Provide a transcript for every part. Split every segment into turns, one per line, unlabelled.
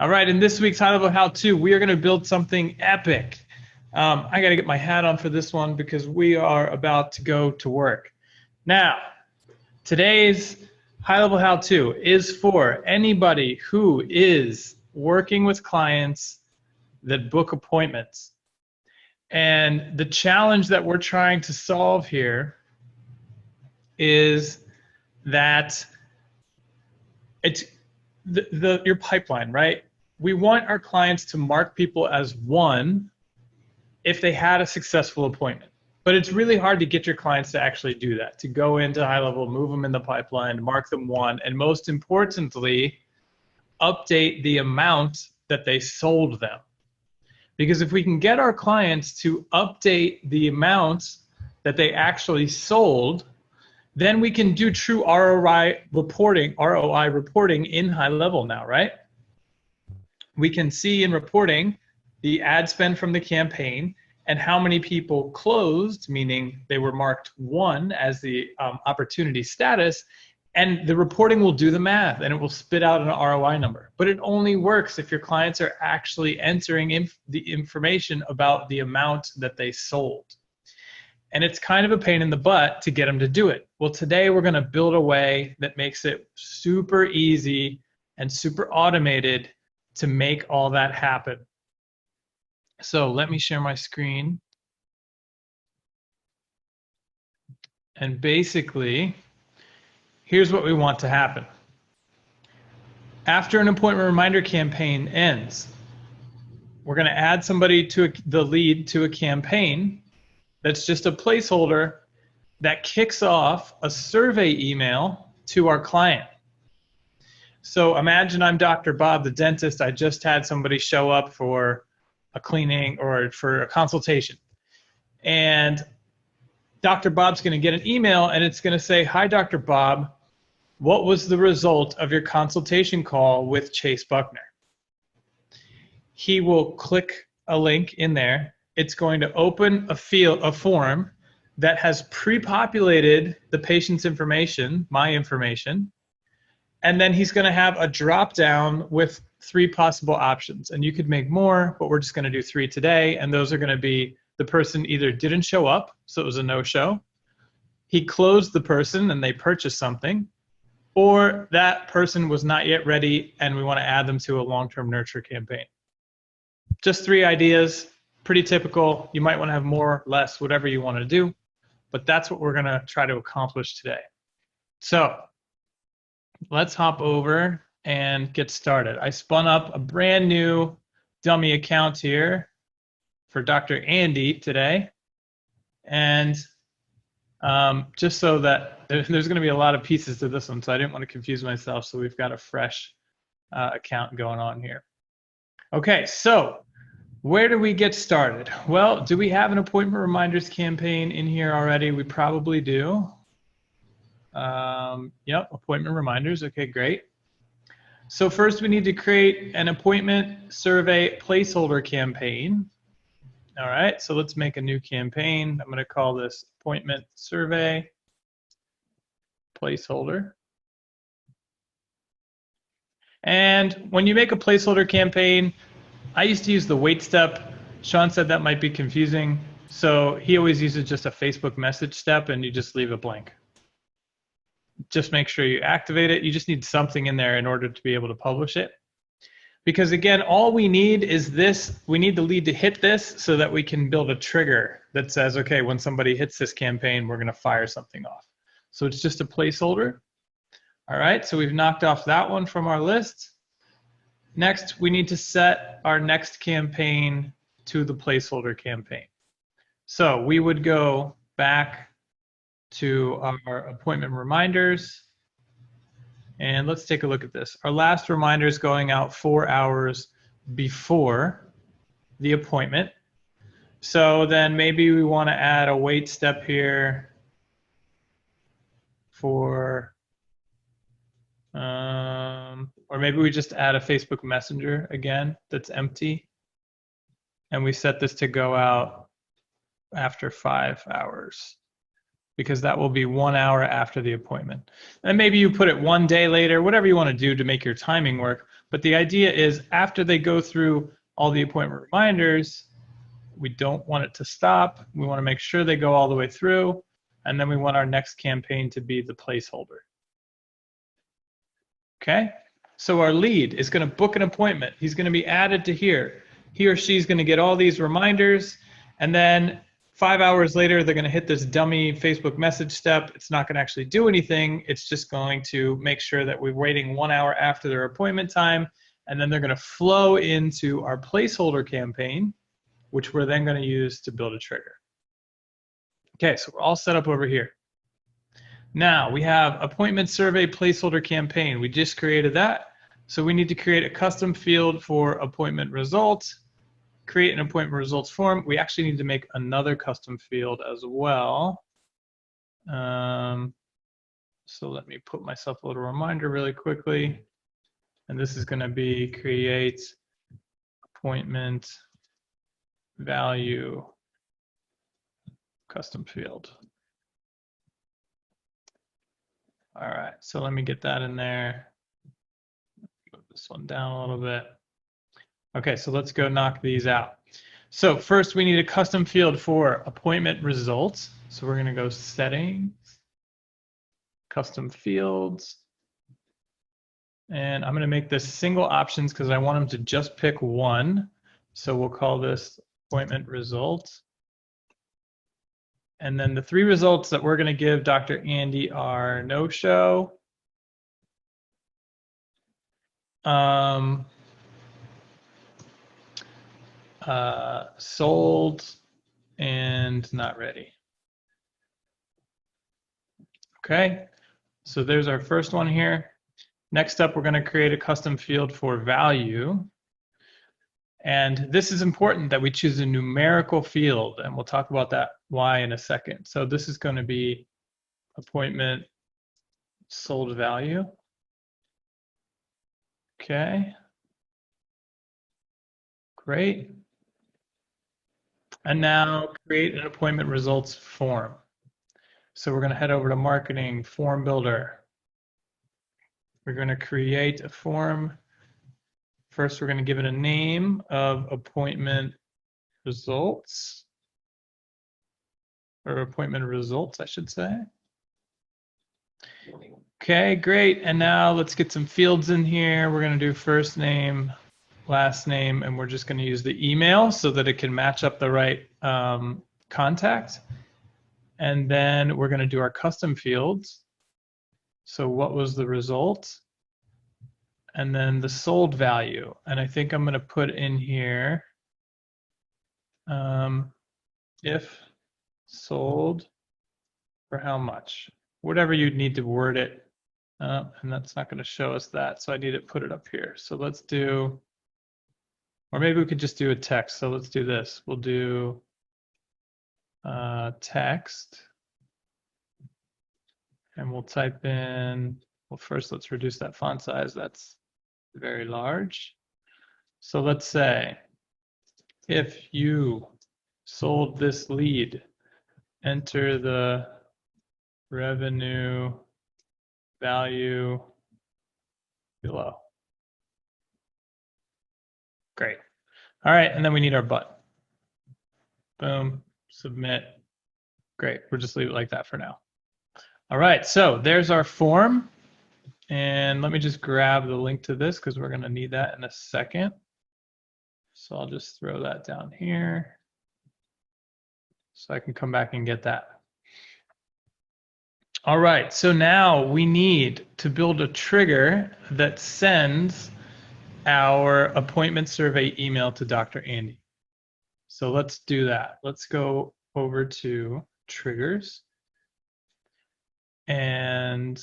All right, in this week's high-level how-to, we are going to build something epic. I got to get my hat on for this one because we are about to go to work. Now, today's high-level how-to is for anybody who is working with clients that book appointments. And the challenge that we're trying to solve here is that it's your pipeline, right? We want our clients to mark people as one if they had a successful appointment. But it's really hard to get your clients to actually do that, to go into high level, move them in the pipeline, mark them one, and most importantly, update the amount that they sold them. Because if we can get our clients to update the amount that they actually sold, then we can do true ROI reporting in high level now, right? We can see in reporting the ad spend from the campaign and how many people closed, meaning they were marked one as the opportunity status, and the reporting will do the math and it will spit out an ROI number. But it only works if your clients are actually entering the information about the amount that they sold. And it's kind of a pain in the butt to get them to do it. Well, today we're going to build a way that makes it super easy and super automated to make all that happen. So let me share my screen. And basically, here's what we want to happen. After an appointment reminder campaign ends, we're going to add somebody to the lead to a campaign that's just a placeholder that kicks off a survey email to our client. So imagine I'm Dr. Bob, the dentist. I just had somebody show up for a cleaning or for a consultation. And Dr. Bob's going to get an email and it's going to say, "Hi, Dr. Bob. What was the result of your consultation call with Chase Buckner?" He will click a link in there. It's going to open a form that has pre-populated the patient's information, my information, and then he's going to have a drop down with 3 possible options. And you could make more, but we're just going to do 3 today. And those are going to be the person either didn't show up, so it was a no-show, he closed the person and they purchased something, or that person was not yet ready and we want to add them to a long-term nurture campaign. Just 3 ideas, pretty typical. You might want to have more, less, whatever you want to do, but that's what we're going to try to accomplish today. So let's hop over and get started. I spun up a brand new dummy account here for Dr. Andy today. And just so that there's going to be a lot of pieces to this one, so I didn't want to confuse myself. So we've got a fresh account going on here. Okay, so where do we get started? Well, do we have an appointment reminders campaign in here already? We probably do. Yep, appointment reminders. Okay, great. So first we need to create an appointment survey placeholder campaign. All right, so let's make a new campaign. I'm going to call this appointment survey placeholder. And when you make a placeholder campaign, I used to use the wait step. Sean said that might be confusing. So he always uses just a Facebook message step and you just leave it blank. Just make sure you activate it. You just need something in there in order to be able to publish it. Because again, all we need is this. We need the lead to hit this so that we can build a trigger that says, okay, when somebody hits this campaign, we're going to fire something off. So it's just a placeholder. All right, so we've knocked off that one from our list. Next, we need to set our next campaign to the placeholder campaign. So we would go back to our appointment reminders. And let's take a look at this. Our last reminder is going out 4 hours before the appointment. So then maybe we want to add a wait step here for, or maybe we just add a Facebook Messenger again that's empty. And we set this to go out after 5 hours, because that will be 1 hour after the appointment. And maybe you put it 1 day later, whatever you want to do to make your timing work, But the idea is after they go through all the appointment reminders, we don't want it to stop. We want to make sure they go all the way through. And then we want our next campaign to be the placeholder. Okay? So our lead is going to book an appointment. He's going to be added to here. He or she's going to get all these reminders. And then 5 hours later, they're going to hit this dummy Facebook message step. It's not going to actually do anything. It's just going to make sure that we're waiting 1 hour after their appointment time. And then they're going to flow into our placeholder campaign, which we're then going to use to build a trigger. Okay, so we're all set up over here. Now we have appointment survey placeholder campaign. We just created that. So we need to create a custom field for appointment results, create an appointment results form. We actually need to make another custom field as well. So let me put myself a little reminder really quickly. And this is going to be create appointment value custom field. All right, so let me get that in there. Move this one down a little bit. Okay, so let's go knock these out. So first we need a custom field for appointment results. So we're gonna go settings, custom fields. And I'm gonna make this single options because I want them to just pick one. So we'll call this appointment results. And then the 3 results that we're going to give Dr. Andy are no-show, sold, and not ready. Okay, so there's our first one here. Next up, we're going to create a custom field for value. And this is important that we choose a numerical field, and we'll talk about that why in a second. So this is going to be appointment sold value. Okay. Great. And now create an appointment results form. So we're going to head over to marketing, form builder. We're going to create a form. First, we're going to give it a name of appointment results, or appointment results, I should say. Okay, great. And now let's get some fields in here. We're going to do first name, last name, and we're just going to use the email so that it can match up the right contact. And then we're going to do our custom fields. So what was the result? And then the sold value. And I think I'm going to put in here if sold for how much, whatever you'd need to word it. And that's not going to show us that. So I need to put it up here. So let's do, or maybe we could just do a text. So let's do this. We'll do text. And we'll type in, well, first let's reduce that font size. That's very large. So let's say, if you sold this lead, enter the revenue value below. Great. All right, and then we need our button. Boom, submit. Great, we'll just leave it like that for now. All right, so there's our form. And let me just grab the link to this because we're going to need that in a second. So I'll just throw that down here so I can come back and get that. All right, so now we need to build a trigger that sends our appointment survey email to Dr. Andy. So let's do that. Let's go over to triggers. And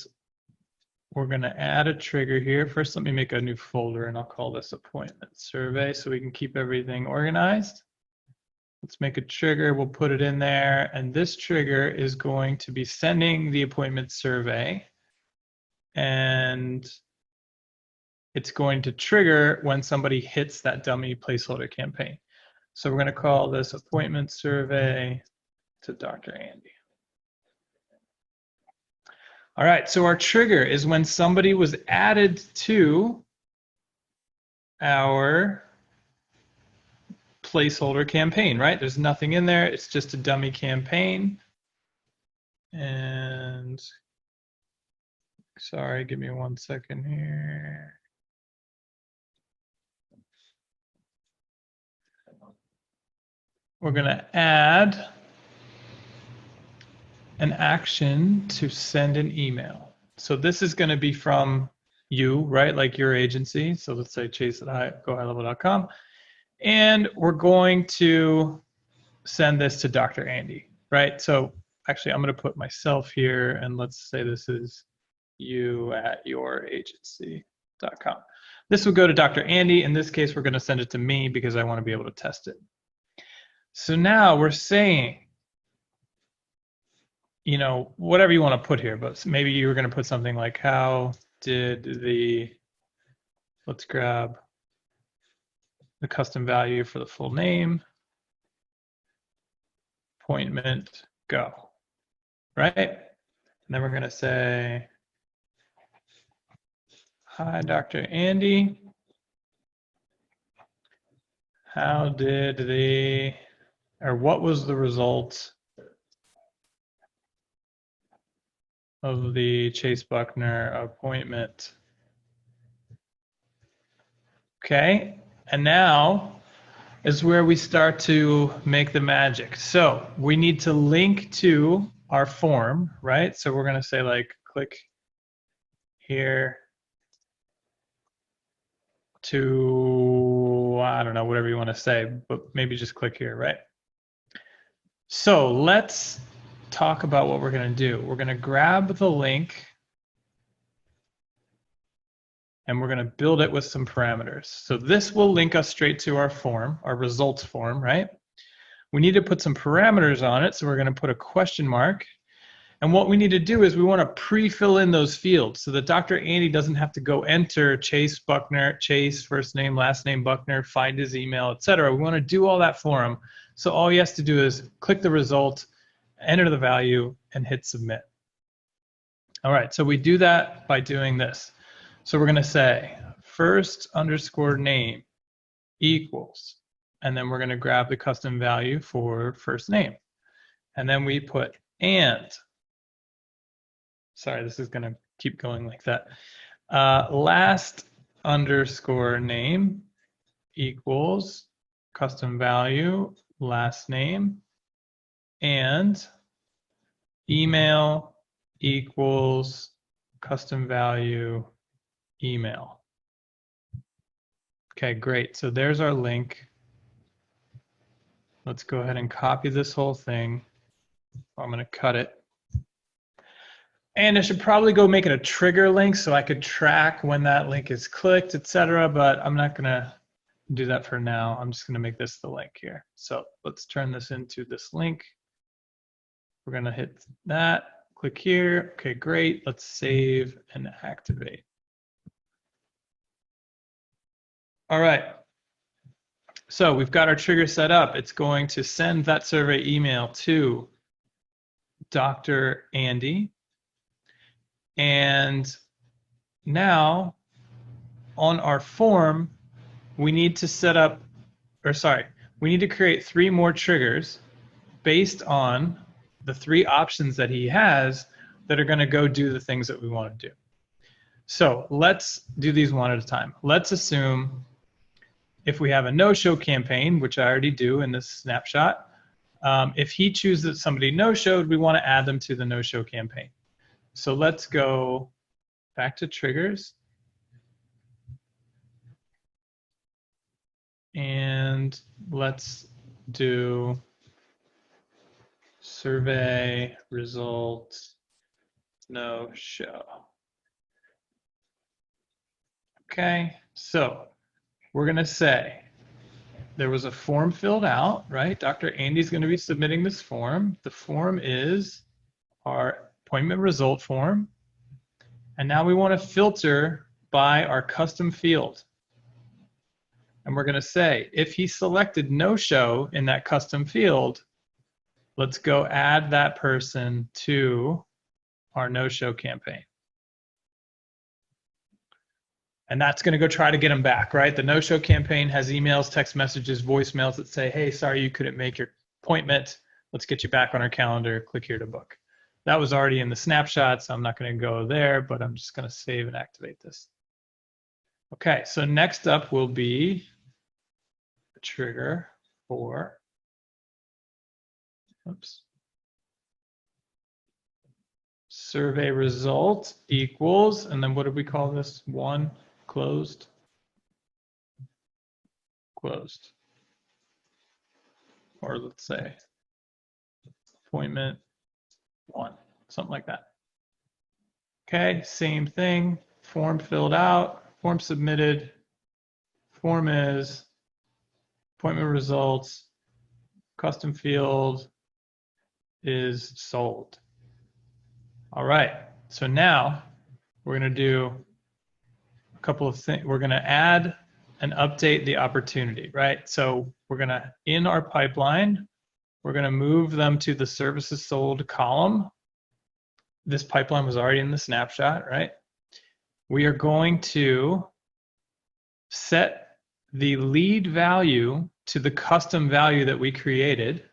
we're going to add a trigger here. First, let me make a new folder and I'll call this appointment survey so we can keep everything organized. Let's make a trigger. We'll put it in there. And this trigger is going to be sending the appointment survey. And it's going to trigger when somebody hits that dummy placeholder campaign. So we're going to call this appointment survey to Dr. Andy. All right, so our trigger is when somebody was added to our placeholder campaign, right? There's nothing in there. It's just a dummy campaign. And sorry, give me 1 second here. We're going to add an action to send an email. So this is going to be from you, right? Like your agency. So let's say chase@gohighlevel.com. And we're going to send this to Dr. Andy, right? So actually, I'm going to put myself here, and let's say this is you@youragency.com. This will go to Dr. Andy. In this case, we're going to send it to me because I want to be able to test it. So now we're saying, you know, whatever you want to put here, but maybe you were going to put something like, how did the, let's grab the custom value for the full name, appointment, go, right? And then we're going to say, hi, Dr. Andy. How did the, or what was the result of the Chase Buckner appointment? Okay, and now is where we start to make the magic. So we need to link to our form, right? So we're gonna say like, click here to, I don't know, whatever you wanna say, but maybe just click here, right? So let's talk about what we're gonna do. We're gonna grab the link and we're gonna build it with some parameters. So this will link us straight to our form, our results form, right? We need to put some parameters on it. So we're gonna put a question mark. And what we need to do is we wanna pre-fill in those fields so that Dr. Andy doesn't have to go enter Chase Buckner, Chase, first name, last name, Buckner, find his email, etc. We wanna do all that for him. So all he has to do is click the result, enter the value, and hit submit. All right, so we do that by doing this. So we're gonna say first_name equals, and then we're gonna grab the custom value for first name. And then we put and, sorry, this is gonna keep going like that. Last_name equals custom value, last name, and email equals custom value, email. Okay, great. So there's our link. Let's go ahead and copy this whole thing. I'm going to cut it. And I should probably go make it a trigger link so I could track when that link is clicked, etc. But I'm not going to do that for now. I'm just going to make this the link here. So let's turn this into this link. We're going to hit that, click here. Okay, great. Let's save and activate. All right, so we've got our trigger set up. It's going to send that survey email to Dr. Andy. And now on our form, we need to set up, or sorry, we need to create 3 more triggers based on the 3 options that he has that are gonna go do the things that we wanna do. So let's do these one at a time. Let's assume if we have a no-show campaign, which I already do in this snapshot, if he chooses that somebody no-showed, we want to add them to the no-show campaign. So let's go back to triggers. And let's do survey results no-show. Okay, so we're going to say there was a form filled out, right? Dr. Andy's going to be submitting this form. The form is our appointment result form. And now we want to filter by our custom field. And we're going to say, if he selected no show in that custom field, let's go add that person to our no show campaign. And that's going to go try to get them back, right? The no-show campaign has emails, text messages, voicemails that say, hey, sorry you couldn't make your appointment. Let's get you back on our calendar. Click here to book. That was already in the snapshot, so I'm not going to go there, but I'm just going to save and activate this. Okay, so next up will be the trigger for, oops, survey result equals, and then what did we call this? One, closed, closed. Or let's say appointment one, something like that. Okay, same thing, form filled out, form submitted, form is appointment results, custom field is sold. All right, so now we're going to do a couple of things. We're going to add and update the opportunity, right? So we're going to, in our pipeline, we're going to move them to the services sold column. This pipeline was already in the snapshot, right? We are going to set the lead value to the custom value that we created.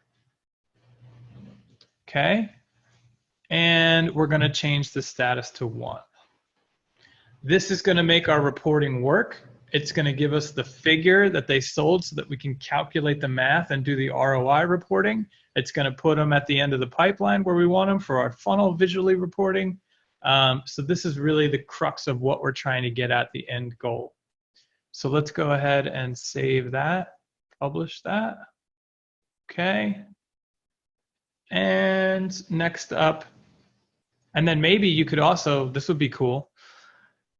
Okay. And we're going to change the status to 1. This is going to make our reporting work. It's going to give us the figure that they sold so that we can calculate the math and do the ROI reporting. It's going to put them at the end of the pipeline where we want them for our funnel visually reporting. So this is really the crux of what we're trying to get at, the end goal. So let's go ahead and save that, publish that. Okay. And next up, and then maybe you could also, this would be cool,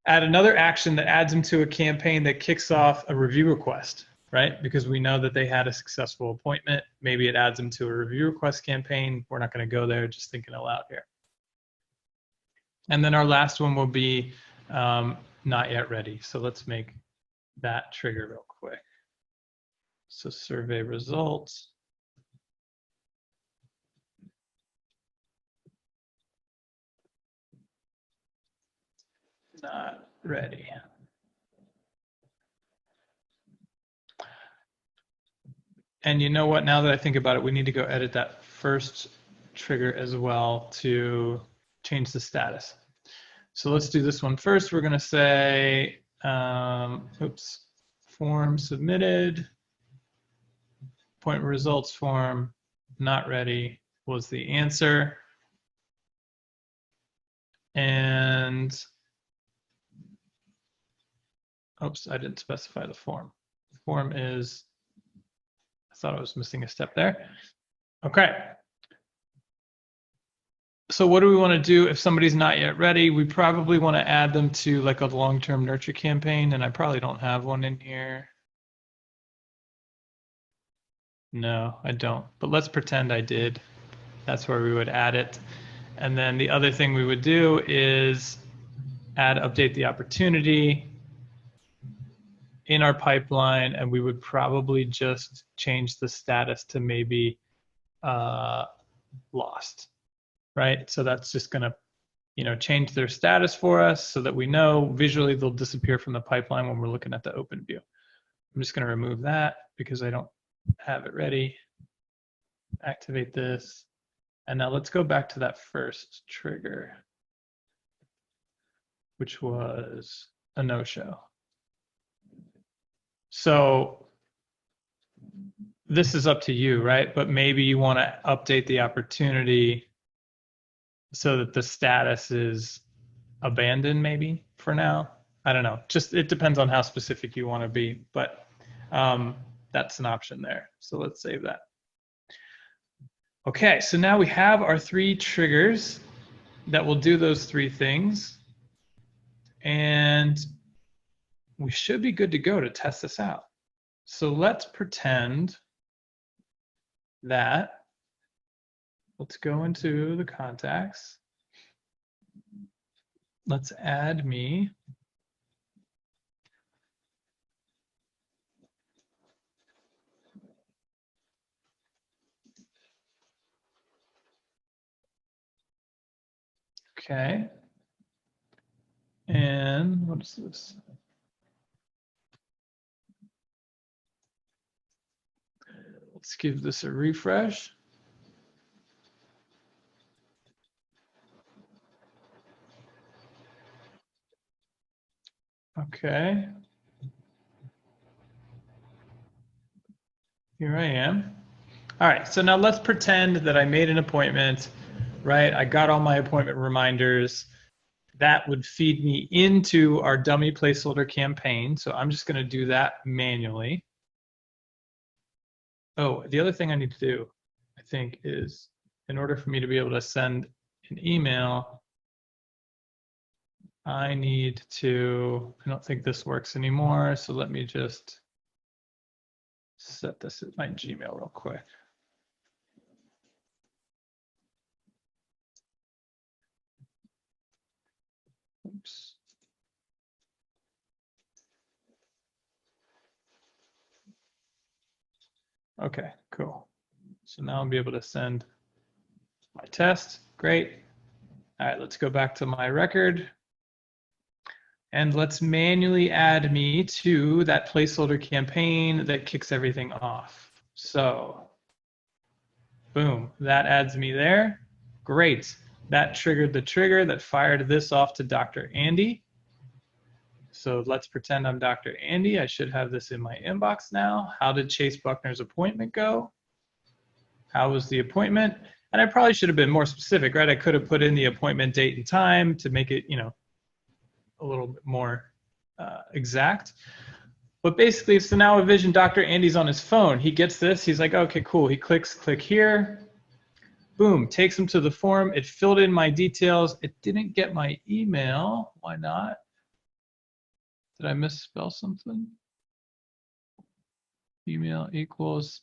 add another action that adds them to a campaign that kicks off a review request, right? Because we know that they had a successful appointment. Maybe it adds them to a review request campaign. We're not going to go there, just thinking aloud here. And then our last one will be not yet ready. So let's make that trigger real quick. So survey results. Not ready. And you know what, now that I think about it, we need to go edit that first trigger as well to change the status. So let's do this one first. We're going to say, oops, form submitted, appointment results form, not ready was the answer. And, oops, I didn't specify the form. The form is, I thought I was missing a step there. Okay. So what do we want to do if somebody's not yet ready? We probably want to add them to like a long-term nurture campaign, and I probably don't have one in here. No, I don't, but let's pretend I did. That's where we would add it. And then the other thing we would do is add update the opportunity in our pipeline, and we would probably just change the status to maybe lost, right? So that's just going to, you know, change their status for us so that we know visually they'll disappear from the pipeline when we're looking at the open view. I'm just going to remove that because I don't have it ready. Activate this. And now let's go back to that first trigger, which was a no-show. So this is up to you, right? But maybe you want to update the opportunity so that the status is abandoned maybe for now. I don't know. Just it depends on how specific you want to be, but that's an option there. So let's save that. Okay, so now we have our 3 triggers that will do those 3 things. And we should be good to go to test this out. So let's pretend that, let's go into the contacts. Let's add me. Okay. And what is this? Let's give this a refresh. Okay. Here I am. All right, so now let's pretend that I made an appointment, right? I got all my appointment reminders. That would feed me into our dummy placeholder campaign. So I'm just going to do that manually. Oh, the other thing I need to do, I think, is in order for me to be able to send an email, I need to, I don't think this works anymore. So let me just set this at my Gmail real quick. Oops. Okay, cool. So now I'll be able to send my test. Great. All right, let's go back to my record. And let's manually add me to that placeholder campaign that kicks everything off. So, boom, that adds me there. Great. That triggered the trigger that fired this off to Dr. Andy. So let's pretend I'm Dr. Andy. I should have this in my inbox now. How did Chase Buckner's appointment go? How was the appointment? And I probably should have been more specific, right? I could have put in the appointment date and time to make it, a little bit more exact. But basically, so now envision Dr. Andy's on his phone. He gets this. He's like, okay, cool. He clicks, click here. Boom, takes him to the form. It filled in my details. It didn't get my email. Why not? Did I misspell something? Email equals,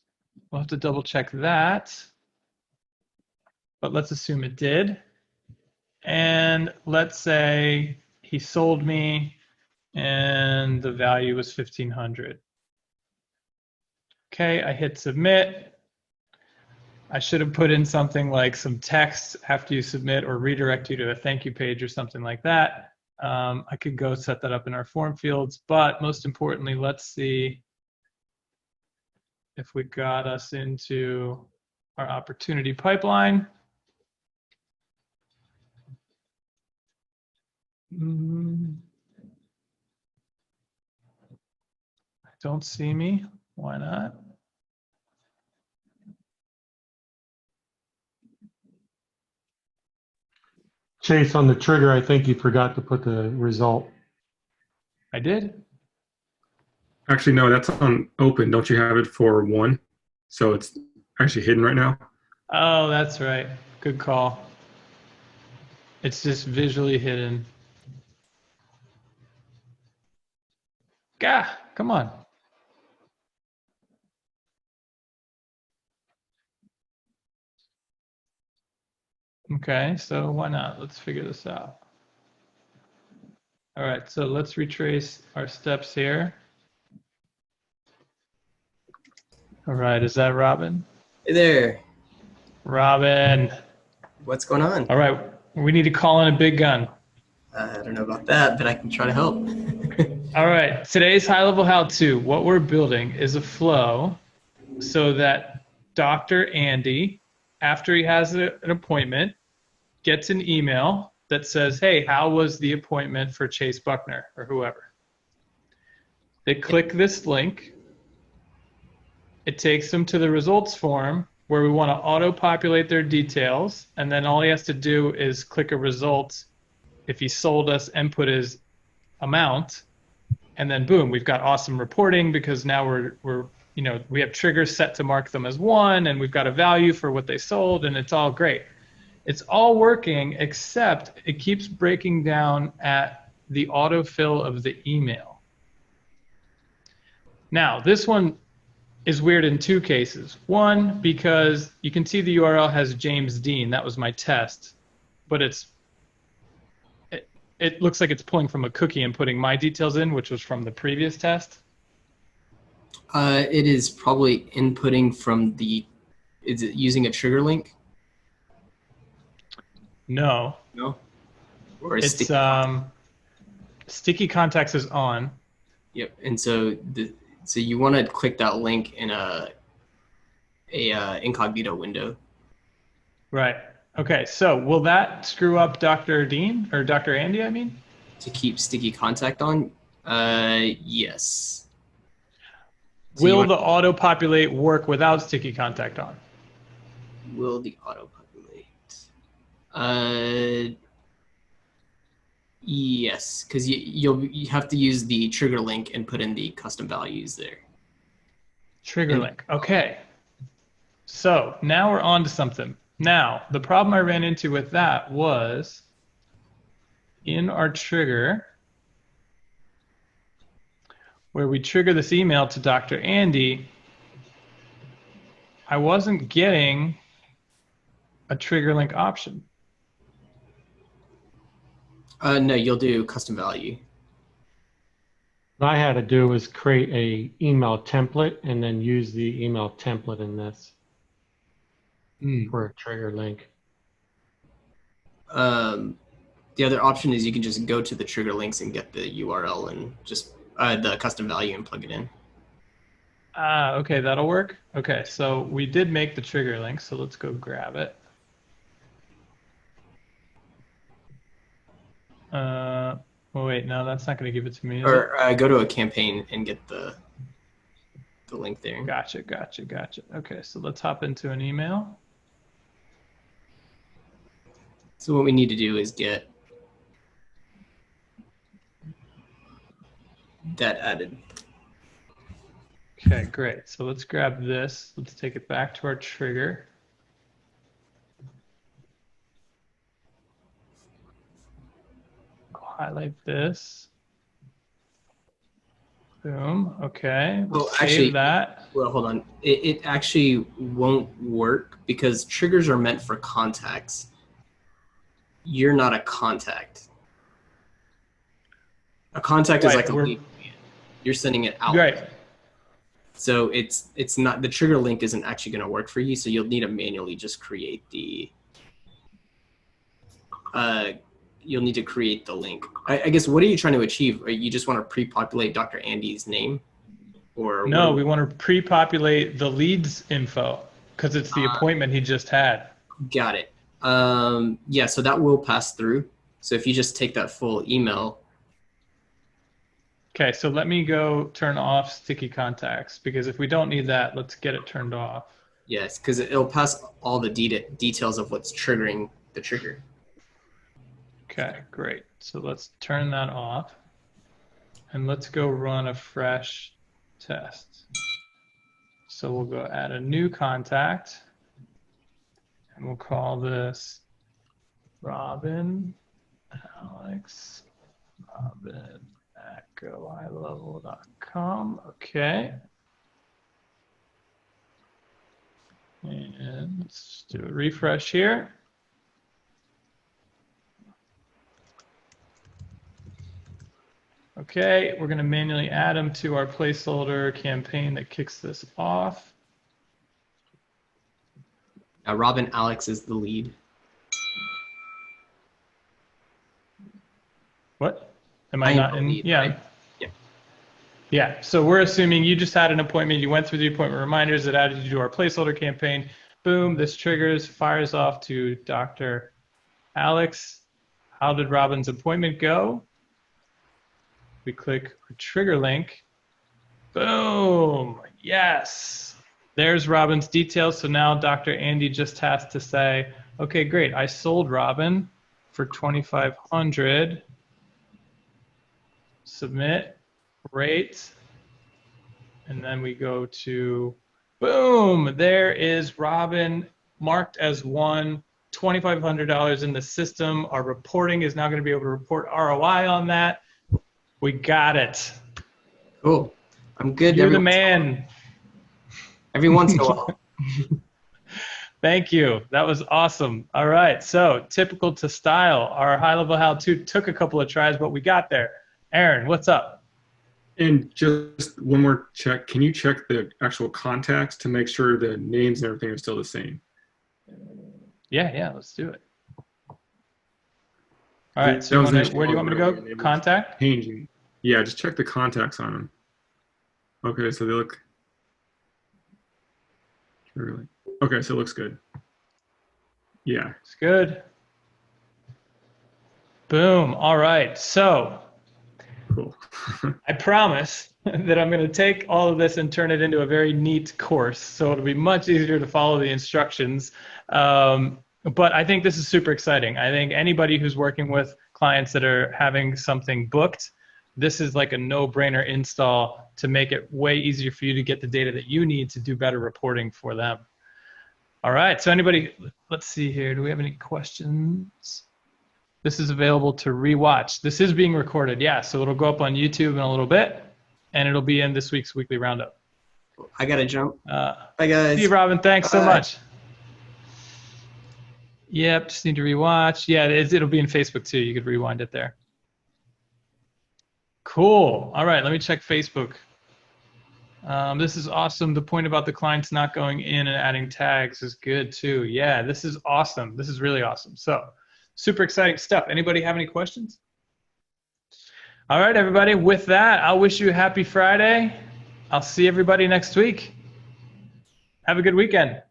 we'll have to double check that. But let's assume it did. And let's say he sold me and the value was 1,500. Okay, I hit submit. I should have put in something like some text after you submit or redirect you to a thank you page or something like that. I could go set that up in our form fields, but most importantly, let's see if we got us into our opportunity pipeline. Don't see me. Why not?
Chase, on the trigger, I think you forgot to put the result.
I did.
Actually, no, that's on open. Don't you have it for 1? So it's actually hidden right now.
Oh, that's right. Good call. It's just visually hidden. Gah, come on. Okay, so why not? Let's figure this out. All right, so let's retrace our steps here. All right, is that Robin?
Hey there.
Robin.
What's going on?
All right, we need to call in a big gun.
I don't know about that, but I can try to help.
All right, today's high-level how-to, what we're building is a flow so that Dr. Andy, after he has an appointment, gets an email that says, hey, how was the appointment for Chase Buckner or whoever? They click this link. It takes them to the results form where we want to auto-populate their details, and then all he has to do is click a result if he sold us and put his amount, and then boom, we've got awesome reporting because now we have triggers set to mark them as 1, and we've got a value for what they sold, and it's all great. It's all working, except it keeps breaking down at the autofill of the email. Now, this one is weird in 2 cases. One, because you can see the URL has James Dean. That was my test, but it looks like it's pulling from a cookie and putting my details in, which was from the previous test.
It is probably inputting from is it using a trigger link?
No.
No? Or
It's sticky contacts is on.
Yep, and so so you want to click that link in a incognito window.
Right. Okay. So will that screw up Dr. Dean or Dr. Andy? I mean,
To keep sticky contact on? Yes. So
will the auto populate work without sticky contact on?
will the auto populate? Yes, because you have to use the trigger link and put in the custom values there.
Trigger link. Okay. So now we're on to something. Now, the problem I ran into with that was in our trigger, where we trigger this email to Dr. Andy, I wasn't getting a trigger link option.
No, you'll do custom value.
What I had to do was create a email template and then use the email template in this for a trigger link.
The other option is you can just go to the trigger links and get the URL and just the custom value and plug it in.
Okay, that'll work. Okay, so we did make the trigger link, so let's go grab it. Oh wait, no, that's not going to give it to me.
Or go to a campaign and get the link there.
Gotcha. Okay, so let's hop into an email.
So what we need to do is get that added.
Okay, great. So let's grab this. Let's take it back to our trigger. I'll highlight this. Boom. Okay.
Oh,
Save
actually,
that.
Well, hold on. It actually won't work because triggers are meant for contacts. You're not a contact. A contact is like a lead. You're sending it out.
Right.
So it's not, the trigger link isn't actually going to work for you. So you'll need to manually just create the. You'll need to create the link. I guess, what are you trying to achieve? You just want to pre-populate Dr. Andy's name? Or
no, we want to pre-populate the leads info because it's the appointment he just had.
Got it. Yeah, so that will pass through. So if you just take that full email.
Okay, so let me go turn off sticky contacts because if we don't need that, let's get it turned off.
Yes, because it'll pass all the details of what's triggering the trigger.
Okay, great. So let's turn that off and let's go run a fresh test. So we'll go add a new contact and we'll call this Robin Alex Robin at gohighlevel.com. Okay. And let's do a refresh here. Okay, we're going to manually add them to our placeholder campaign that kicks this off.
Now, Robin Alex is the lead.
What? Am I not in? Yeah.
Right? Yeah.
Yeah. So we're assuming you just had an appointment. You went through the appointment reminders. It added you to our placeholder campaign. Boom. This triggers, fires off to Dr. Alex. How did Robin's appointment go? We click trigger link. Boom. Yes. There's Robin's details. So now Dr. Andy just has to say, okay, great. I sold Robin for $2,500. Submit, rate, and then we go to, boom, there is Robin marked as one, $2,500 in the system. Our reporting is now going to be able to report ROI on that. We got it.
Cool. I'm good.
You're the man.
Every once in a while.
Thank you. That was awesome. All right. So typical to style. Our high-level how-to took a couple of tries, but we got there. Aaron, what's up?
And just one more check. Can you check the actual contacts to make sure the names and everything are still the same?
Yeah, let's do it. All right, so where do you want me to go? Contact?
Changing. Yeah, just check the contacts on them. Okay, so they look. Really? Okay, so it looks good. Yeah.
It's good. Boom. All right. So
Cool.
I promise that I'm going to take all of this and turn it into a very neat course. So it'll be much easier to follow the instructions. But I think this is super exciting. I think anybody who's working with clients that are having something booked, this is like a no-brainer install to make it way easier for you to get the data that you need to do better reporting for them. All right. So anybody, let's see here. Do we have any questions? This is available to rewatch. This is being recorded, yeah. So it'll go up on YouTube in a little bit, and it'll be in this week's weekly roundup.
I gotta jump. Bye,
See
guys.
you, Robin. Thanks so
Bye.
much. Yep, just need to rewatch. Yeah, it'll be in Facebook too. You could rewind it there. Cool. All right, let me check Facebook. This is awesome. The point about the clients not going in and adding tags is good too. Yeah, this is awesome. This is really awesome. So super exciting stuff. Anybody have any questions? All right, everybody. With that, I'll wish you a happy Friday. I'll see everybody next week. Have a good weekend.